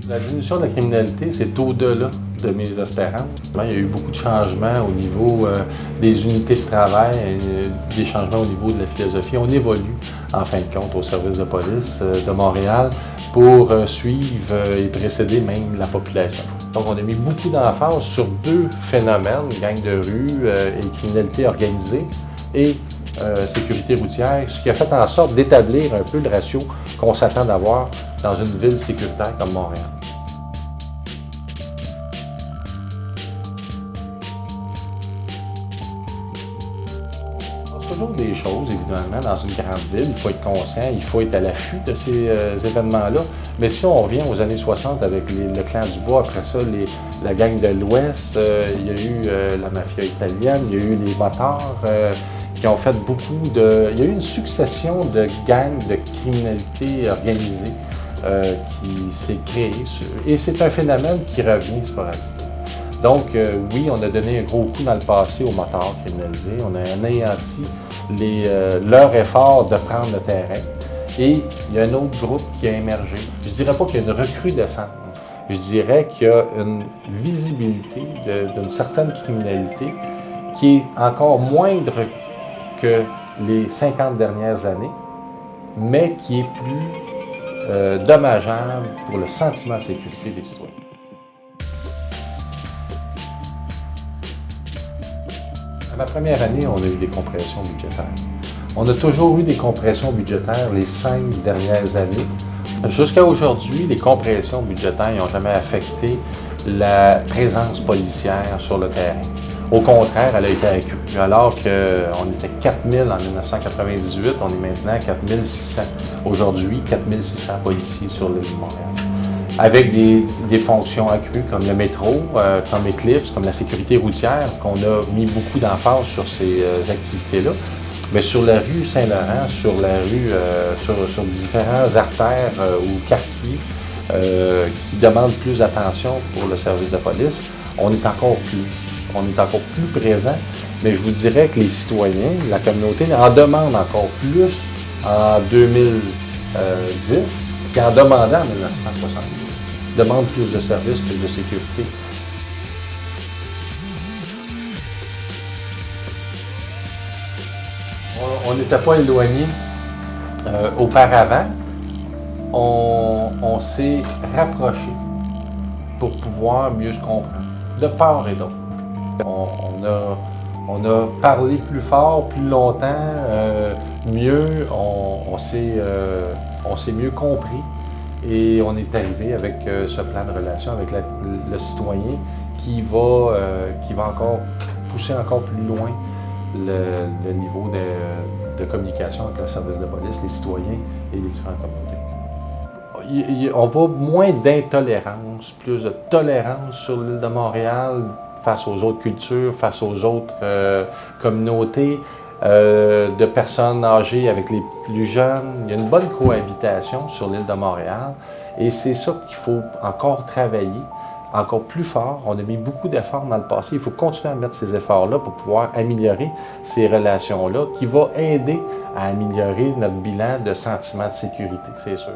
La diminution de la criminalité, c'est au-delà de mes espérances. Il y a eu beaucoup de changements au niveau des unités de travail, des changements au niveau de la philosophie. On évolue, en fin de compte, au service de police de Montréal pour suivre et précéder même la population. Donc, on a mis beaucoup d'emphase sur deux phénomènes, gang de rue et criminalité organisée et sécurité routière, ce qui a fait en sorte d'établir un peu le ratio qu'on s'attend d'avoir dans une ville sécuritaire comme Montréal. Il y a toujours des choses, évidemment, dans une grande ville. Il faut être conscient, il faut être à l'affût de ces événements-là. Mais si on revient aux années 60 avec le clan Dubois, après ça, la gang de l'Ouest, il y a eu la mafia italienne, il y a eu les motards qui ont fait beaucoup de... Il y a eu une succession de gangs de criminalité organisée qui s'est créée. Et c'est un phénomène qui revient sporadiquement. Donc, oui, on a donné un gros coup dans le passé aux motards criminalisés. On a anéanti leur effort de prendre le terrain. Et il y a un autre groupe qui a émergé. Je ne dirais pas qu'il y a une recrudescence. Je dirais qu'il y a une visibilité d'une certaine criminalité qui est encore moindre que les 50 dernières années, mais qui est plus dommageable pour le sentiment de sécurité des citoyens. À ma première année, on a eu des compressions budgétaires. On a toujours eu des compressions budgétaires les 5 dernières années. Jusqu'à aujourd'hui, les compressions budgétaires n'ont jamais affecté la présence policière sur le terrain. Au contraire, elle a été accrue. Alors qu'on était 4 000 en 1998, on est maintenant 4 600. Aujourd'hui, 4 600 policiers sur l'île de Montréal. Avec des fonctions accrues comme le métro, comme Eclipse, comme la sécurité routière, qu'on a mis beaucoup d'emphase sur ces activités-là. Mais sur la rue Saint-Laurent, sur la rue, sur différents artères ou quartiers qui demandent plus d'attention pour le service de police, on est encore plus présent. Mais je vous dirais que les citoyens, la communauté en demandent encore plus en 2010 qu'en demandant en 1970. Demande plus de services, plus de sécurité. On n'était pas éloigné auparavant. On s'est rapproché pour pouvoir mieux se comprendre, de part et d'autre. On a parlé plus fort, plus longtemps, mieux, on s'est mieux compris et on est arrivé avec ce plan de relation avec le citoyen qui va encore pousser encore plus loin le niveau de communication avec le service de police, les citoyens et les différentes communautés. On voit moins d'intolérance, plus de tolérance sur l'île de Montréal face aux autres cultures, face aux autres communautés, de personnes âgées avec les plus jeunes. Il y a une bonne cohabitation sur l'île de Montréal et c'est ça qu'il faut encore travailler, encore plus fort. On a mis beaucoup d'efforts dans le passé. Il faut continuer à mettre ces efforts-là pour pouvoir améliorer ces relations-là qui va aider à améliorer notre bilan de sentiment de sécurité, c'est sûr.